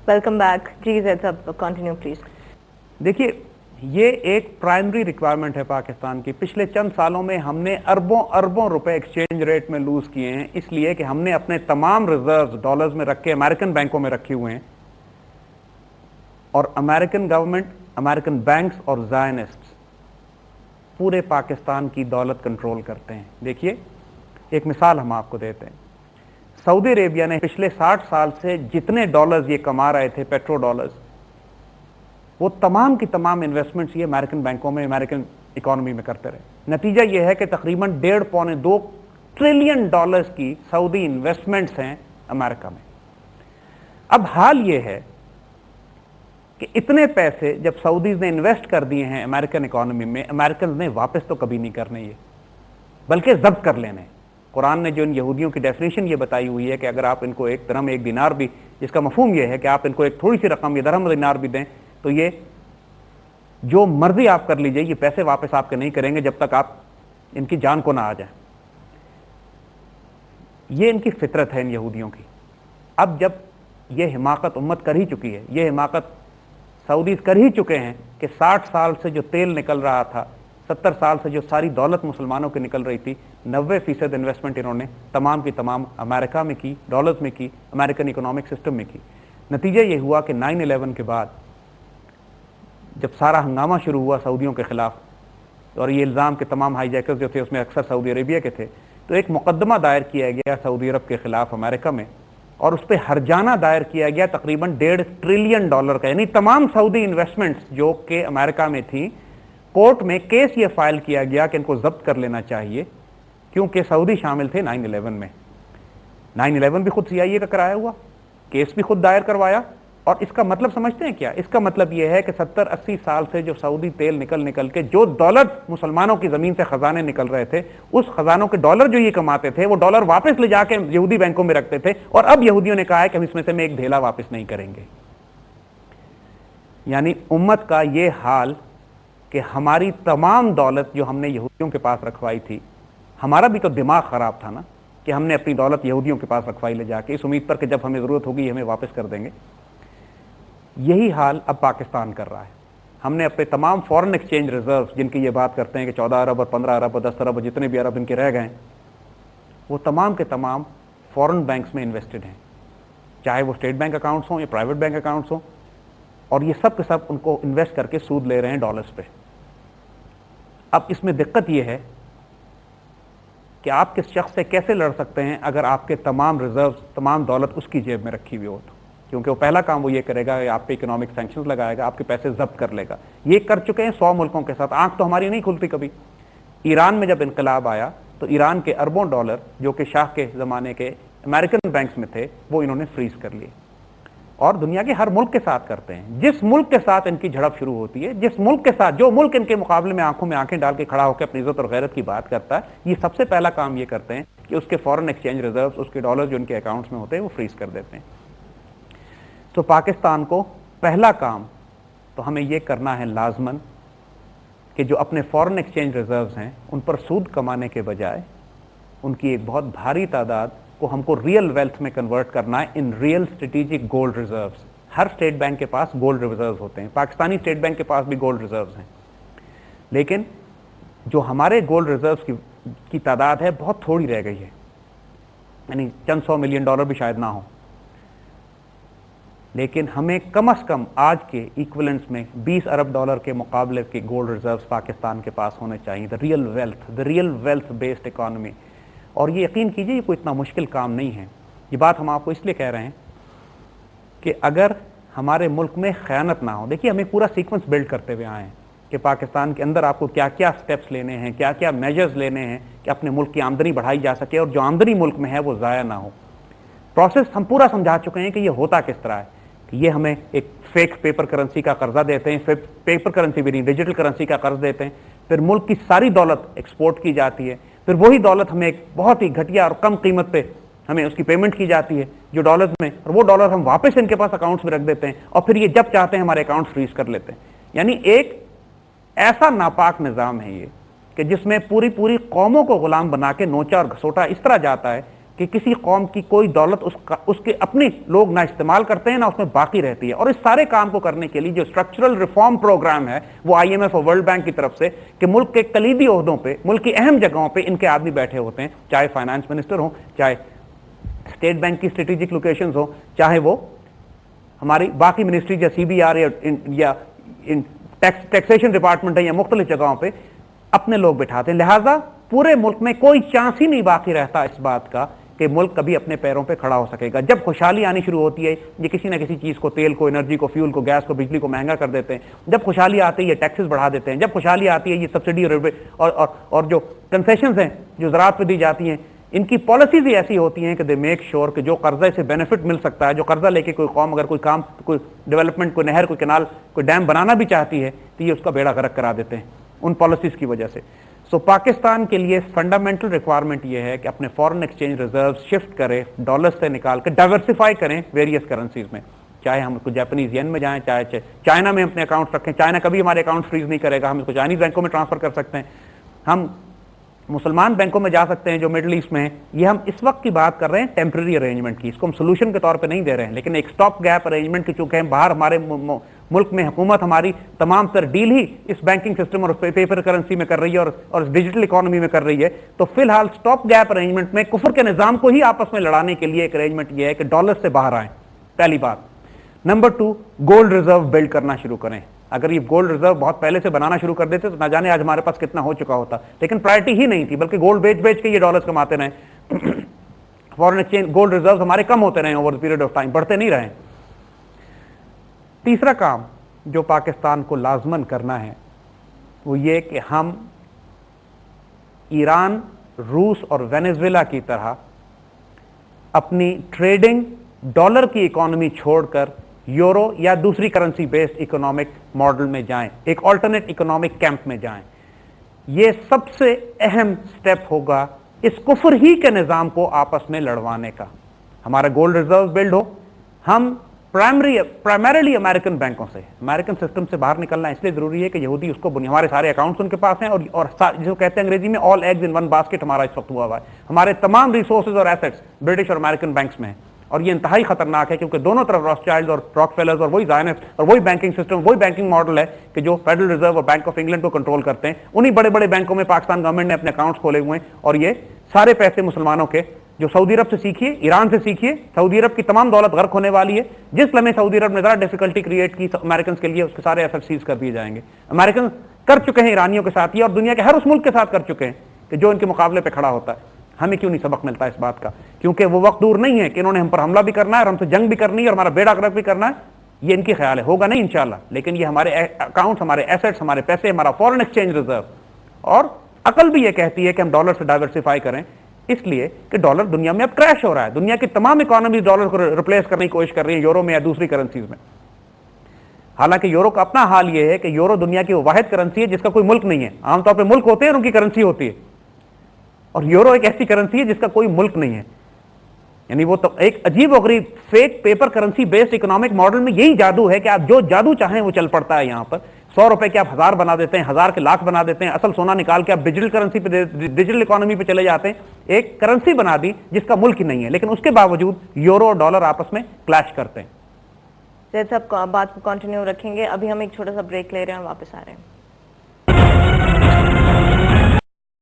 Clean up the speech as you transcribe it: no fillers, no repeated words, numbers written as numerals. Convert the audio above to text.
Welcome back जी, ज़ैद साहब continue please. देखिए, ये एक प्राइमरी रिक्वायरमेंट है पाकिस्तान की। पिछले चंद सालों में हमने अरबों अरबों रुपए एक्सचेंज रेट में लूज किए हैं, इसलिए कि हमने अपने तमाम रिजर्व डॉलर्स में रख के अमेरिकन बैंकों में रखे हुए हैं, और अमेरिकन गवर्नमेंट, अमेरिकन बैंक्स और ज़ायनिस्ट्स पूरे पाकिस्तान की दौलत कंट्रोल करते हैं। देखिए, एक मिसाल हम आपको देते हैं। सऊदी अरेबिया ने पिछले 60 साल से जितने डॉलर्स ये कमा रहे थे, पेट्रो डॉलर्स, वो तमाम की तमाम इन्वेस्टमेंट्स ये अमेरिकन बैंकों में, अमेरिकन इकोनॉमी में करते रहे। नतीजा ये है कि तकरीबन 1.5-2 ट्रिलियन डॉलर्स की सऊदी इन्वेस्टमेंट्स हैं अमेरिका में। अब हाल ये है कि इतने पैसे जब सऊदीज ने इन्वेस्ट कर दिए हैं अमेरिकन इकोनॉमी में, अमेरिकन ने वापस तो कभी नहीं करने ये, बल्कि जब्त कर लेने। कुरान ने जो इन यहूदियों की डेफिनेशन ये बताई हुई है कि अगर आप इनको एक दरहम एक दिनार भी, जिसका मफहूम ये है कि आप इनको एक थोड़ी सी रकम या दरहम दिनार भी दें तो ये जो मर्जी आप कर लीजिए, ये पैसे वापस आपके नहीं करेंगे जब तक आप इनकी जान को ना आ जाए। ये इनकी फितरत है इन यहूदियों की। अब जब ये हिमाकत उम्मत कर ही चुकी है, ये हिमाकत सऊदीज कर ही चुके हैं कि 60 साल से जो तेल निकल रहा था, 70 साल से जो सारी दौलत मुसलमानों की निकल रही थी, 90% इन्वेस्टमेंट इन्होंने तमाम की तमाम अमेरिका में की, डॉलर्स में की, अमेरिकन इकोनॉमिक सिस्टम में की। नतीजा ये हुआ कि 9/11 के बाद जब सारा हंगामा शुरू हुआ सऊदियों के खिलाफ, और ये इल्ज़ाम के तमाम हाईजैकर्स जो थे उसमें अक्सर सऊदी अरेबिया के थे, तो एक मुकदमा दायर किया गया सऊदी अरब के खिलाफ अमेरिका में, और उस पर हर्जाना दायर किया गया तकरीबन 1.5 ट्रिलियन डॉलर का, यानी तमाम सऊदी इन्वेस्टमेंट्स जो कि अमेरिका में थी। कोर्ट में केस ये फाइल किया गया कि इनको जब्त कर लेना चाहिए, क्योंकि सऊदी शामिल थे 9/11 में। 9/11 भी खुद CIA का कराया हुआ, केस भी खुद दायर करवाया। और इसका मतलब समझते हैं क्या? इसका मतलब यह है कि 70-80 साल से जो सऊदी तेल निकल के जो डॉलर मुसलमानों की जमीन से खजाने निकल रहे थे, उस खजानों के डॉलर जो ये कमाते थे, वो डॉलर वापस ले जाके यहूदी बैंकों में रखते थे, और अब यहूदियों ने कहा है कि हम इसमें से एक ढेला वापस नहीं करेंगे। यानी उम्मत का ये हाल कि हमारी तमाम दौलत जो हमने यहूदियों के पास रखवाई थी, हमारा भी तो दिमाग खराब था ना कि हमने अपनी दौलत यहूदियों के पास रखवाई ले जाके, इस उम्मीद पर कि जब हमें जरूरत होगी हमें वापस कर देंगे। यही हाल अब पाकिस्तान कर रहा है। हमने अपने तमाम फॉरेन एक्सचेंज रिजर्व, जिनकी ये बात करते हैं कि 14 अरब और 15 अरब और 10 अरब और जितने भी अरब इनके रह गए, वो तमाम के तमाम फॉरेन बैंक्स में इन्वेस्टेड हैं, चाहे वो स्टेट बैंक अकाउंट्स हों या प्राइवेट बैंक अकाउंट्स हों, और ये सब के सब उनको इन्वेस्ट करके सूद ले रहे हैं डॉलर्स पे। अब इसमें दिक्कत ये है कि आप किस शख्स से कैसे लड़ सकते हैं अगर आपके तमाम रिजर्व, तमाम दौलत उसकी जेब में रखी हुई हो तो, क्योंकि वो पहला काम वो ये करेगा कि आप पे इकोनॉमिक सैंक्शंस लगाएगा, आपके पैसे जब्त कर लेगा। ये कर चुके हैं 100 मुल्कों के साथ, आंख तो हमारी नहीं खुलती कभी। ईरान में जब इनकलाब आया तो ईरान के अरबों डॉलर जो कि शाह के जमाने के अमेरिकन बैंक्स में थे, वो इन्होंने फ्रीज कर लिए। और दुनिया के हर मुल्क के साथ करते हैं। जिस मुल्क के साथ इनकी झड़प शुरू होती है, जिस मुल्क के साथ, जो मुल्क इनके मुकाबले में आंखों में आंखें डाल के खड़ा होकर अपनी इज्जत और गैरत की बात करता है, ये सबसे पहला काम ये करते हैं कि उसके फॉरेन एक्सचेंज रिजर्व्स, उसके डॉलर जो उनके अकाउंट्स में होते हैं, वो फ्रीज कर देते हैं। तो पाकिस्तान को पहला काम तो हमें यह करना है लाजमन कि जो अपने फॉरेन एक्सचेंज रिजर्व्स हैं उन पर सूद कमाने के बजाय उनकी एक बहुत भारी तादाद को हमको रियल वेल्थ में कन्वर्ट करना है in real strategic gold reserves. Her state bank के पास गोल्ड रिजर्व्स होते हैं, पाकिस्तानी स्टेट बैंक के पास भी गोल्ड रिजर्व्स हैं, लेकिन जो हमारे गोल्ड रिजर्व्स की तादाद है बहुत थोड़ी रह गई है, यानी चंद 100 मिलियन डॉलर भी शायद ना हो। लेकिन हमें कम से कम आज के इक्विवेलेंट्स में 20 अरब डॉलर के मुकाबले के गोल्ड रिजर्व्स पाकिस्तान के पास होने चाहिए। The real wealth based economy. और ये यकीन कीजिए ये कोई इतना मुश्किल काम नहीं है। ये बात हम आपको इसलिए कह रहे हैं कि अगर हमारे मुल्क में खयानत ना हो, देखिए हमें पूरा सीक्वेंस बिल्ड करते हुए आए हैं कि पाकिस्तान के अंदर आपको क्या क्या स्टेप्स लेने हैं, क्या क्या मेजर्स लेने हैं कि अपने मुल्क की आमदनी बढ़ाई जा सके और जो आमदनी मुल्क में है वो ज़ाया ना हो। प्रोसेस हम पूरा समझा चुके हैं कि ये होता किस तरह है। कि ये हमें एक फेक पेपर करेंसी का कर्जा देते हैं, पेपर करेंसी भी नहीं, डिजिटल करेंसी का कर्ज देते हैं, फिर मुल्क की सारी दौलत एक्सपोर्ट की जाती है, फिर वही दौलत हमें एक बहुत ही घटिया और कम कीमत पे हमें उसकी पेमेंट की जाती है जो डॉलर्स में, और वो डॉलर हम वापस इनके पास अकाउंट्स में रख देते हैं, और फिर ये जब चाहते हैं हमारे अकाउंट्स फ्रीज कर लेते हैं। यानी एक ऐसा नापाक निजाम है ये कि जिसमें पूरी पूरी कौमों को गुलाम बना के नोचा और घसोटा इस तरह जाता है کہ کسی قوم کی کوئی دولت اس کے اپنے لوگ نہ استعمال کرتے ہیں نہ اس میں باقی رہتی ہے. اور اس سارے کام کو کرنے کے لیے جو اسٹرکچرل ریفارم پروگرام ہے وہ آئی ایم ایف اور ورلڈ بینک کی طرف سے, کہ ملک کے کلیدی عہدوں پہ, ملک کی اہم جگہوں پہ ان کے آدمی بیٹھے ہوتے ہیں, چاہے فائنانس منسٹر ہوں, چاہے اسٹیٹ بینک کی اسٹریٹجک لوکیشنز ہوں, چاہے وہ ہماری باقی منسٹری یا سی بی آر یا ٹیکسیشن ڈپارٹمنٹ ہے, یا مختلف جگہوں پہ اپنے لوگ بٹھاتے ہیں. لہٰذا پورے ملک میں کوئی چانس ہی نہیں باقی رہتا اس بات کا کہ ملک کبھی اپنے پیروں پہ کھڑا ہو سکے گا. جب خوشحالی آنی شروع ہوتی ہے, یہ کسی نہ کسی چیز کو, تیل کو, انرجی کو, فیول کو, گیس کو, بجلی کو مہنگا کر دیتے ہیں. جب خوشحالی آتی ہے یہ ٹیکسز بڑھا دیتے ہیں. جب خوشحالی آتی ہے یہ سبسڈی اور جو کنسیشنز ہیں جو زراعت پہ دی جاتی ہیں, ان کی پالیسیز ہی ایسی ہوتی ہیں کہ دے میک شور کہ جو قرضے سے بینیفٹ مل سکتا ہے, جو قرضہ لے کے کوئی قوم اگر کوئی کام, کوئی ڈیولپمنٹ, کوئی نہر, کوئی کینال, کوئی ڈیم بنانا بھی چاہتی ہے تو یہ اس کا بیڑا غرق کرا دیتے ہیں ان پالیسیز کی وجہ سے. سو پاکستان کے لیے فنڈامنٹل ریکوائرمنٹ یہ ہے کہ اپنے فارن ایکسچینج ریزرو شفٹ کرے, ڈالر سے نکال کے ڈائیورسیفائی کریں ویریس کرنسیز میں, چاہے ہم کو جاپنیز ین میں جائیں, چاہے چائنا میں اپنے اکاؤنٹس رکھیں. چائنا کبھی ہمارے اکاؤنٹ فریز نہیں کرے گا, ہم اس کو چائنیز بینکوں میں ٹرانسفر کر سکتے ہیں. ہم مسلمان بینکوں میں جا سکتے ہیں جو مڈل ایسٹ میں ہیں. یہ ہم اس وقت کی بات کر رہے ہیں ٹیمپرری ارینجمنٹ کی, اس کو ہم سولوشن کے طور پہ نہیں دے رہے ہیں, لیکن ایک اسٹاپ گیپ ارینجمنٹ کی, چونکہ ہم باہر ہمارے ملک میں حکومت ہماری تمام تر ڈیل ہی اس بینکنگ سسٹم اور پیپر کرنسی میں کر رہی ہے اور ڈیجیٹل اکانومی میں کر رہی ہے, تو فی الحال اسٹاپ گیپ ارینجمنٹ میں کفر کے نظام کو ہی آپس میں لڑانے کے لیے ایک ارینجمنٹ یہ ہے کہ ڈالر سے باہر آئیں. پہلی بات. نمبر 2, گولڈ ریزرو بلڈ کرنا شروع کریں. اگر یہ گولڈ ریزرو بہت پہلے سے بنانا شروع کر دیتے تو نہ جانے آج ہمارے پاس کتنا ہو چکا ہوتا, لیکن پرائرٹی ہی نہیں تھی, بلکہ گولڈ بیچ کے یہ ڈالرز کماتے رہے. فارن ایکسچینج گولڈ ریزروز ہمارے کم ہوتے رہے اوور پیریڈ آف ٹائم, بڑھتے نہیں رہے. تیسرا کام جو پاکستان کو لازمن کرنا ہے وہ یہ کہ ہم ایران, روس اور وینیزویلا کی طرح اپنی ٹریڈنگ ڈالر کی اکانومی چھوڑ کر یورو یا دوسری کرنسی بیسڈ اکنامک ماڈل میں جائیں, ایک آلٹرنیٹ اکنامک کیمپ میں جائیں. یہ سب سے اہم سٹیپ ہوگا اس کفر ہی کے نظام کو آپس میں لڑوانے کا. ہمارا گولڈ ریزرو بلڈ ہو, ہم پرائمریلی امریکن بینکوں سے, امریکن سسٹم سے باہر نکلنا اس لیے ضروری ہے کہ یہودی اس کو ہمارے سارے اکاؤنٹس ان کے پاس ہیں, اور جس کو کہتے ہیں انگریزی میں آل ایگز ان ون باسکٹ ہمارا اس وقت ہوا ہوا ہے. ہمارے تمام ریسورسز اور ایسٹس برٹش اور امریکن بینکس میں ہیں, اور یہ انتہائی خطرناک ہے کیونکہ دونوں طرف راسچائلڈ اور راک فیلرز اور وہی زائنٹس اور وہی بینکنگ سسٹم, وہی بینکنگ ماڈل ہے کہ جو فیڈرل ریزرو اور بینک آف انگلینڈ کو کنٹرول کرتے ہیں. انہی بڑے بڑے بینکوں میں پاکستان گورنمنٹ نے اپنے اکاؤنٹس کھولے ہوئے ہیں, اور یہ سارے پیسے مسلمانوں کے, جو سعودی عرب سے سیکھیے, ایران سے سیکھیے, سعودی عرب کی تمام دولت غرق ہونے والی ہے. جس لمحے سعودی عرب نے ذرا ڈیفیکلٹی کریٹ کی امریکنز کے لیے, اس کے سارے ایسٹ سیز کر دیے جائیں گے. امریکن کر چکے ہیں ایرانیوں کے ساتھ یہ, اور دنیا کے ہر اس ملک کے ساتھ کر چکے ہیں کہ جو ان کے مقابلے پہ کھڑا ہوتا ہے. ہمیں کیوں نہیں سبق ملتا اس بات کا؟ کیونکہ وہ وقت دور نہیں ہے کہ انہوں نے ہم پر حملہ بھی کرنا ہے اور ہم سے جنگ بھی کرنی ہے اور ہمارا بیڑا غرق بھی کرنا ہے. یہ ان کی خیال ہے, ہوگا نہیں انشاءاللہ, لیکن یہ ہمارے اکاؤنٹس, ہمارے ایسٹس, ہمارے پیسے, ہمارا فارن ایکسچینج ریزرو, اور عقل بھی یہ کہتی ہے کہ ہم ڈالر سے ڈائیورسیفائی کریں, اس لیے کہ ڈالر دنیا میں اب کریش ہو رہا ہے. دنیا کی تمام اکانومیز ڈالر کو ریپلیس کرنے کی کوشش کر رہی ہیں یورو میں یا دوسری کرنسیز میں. حالانکہ یورو کا اپنا حال یہ ہے کہ یورو دنیا کی واحد کرنسی ہے جس کا کوئی ملک نہیں ہے. عام طور پہ ملک ہوتے ہیں اور ان کی کرنسی ہوتی ہے, اور یورو ایک ایسی کرنسی ہے جس کا کوئی ملک نہیں ہے. یعنی وہ تو ایک عجیب و غریب fake paper currency based economic model میں یہی جادو ہے کہ آپ جو جادو چاہیں وہ چل پڑتا ہے. یہاں پر 100 روپے کے آپ 1000 بنا دیتے ہیں, 1000 کے لاکھ بنا دیتے ہیں, اصل سونا نکال کے آپ ڈیجیٹل کرنسی پہ, ڈیجیٹل اکانومی پہ چلے جاتے ہیں. ایک کرنسی بنا دی جس کا ملک ہی نہیں ہے, لیکن اس کے باوجود یورو اور ڈالر آپس میں کلیش کرتے ہیں. زید صاحب بات کو کنٹینیو رکھیں گے, ابھی ہم ایک چھوٹا سا بریک لے رہے ہیں اور واپس آ رہے ہیں.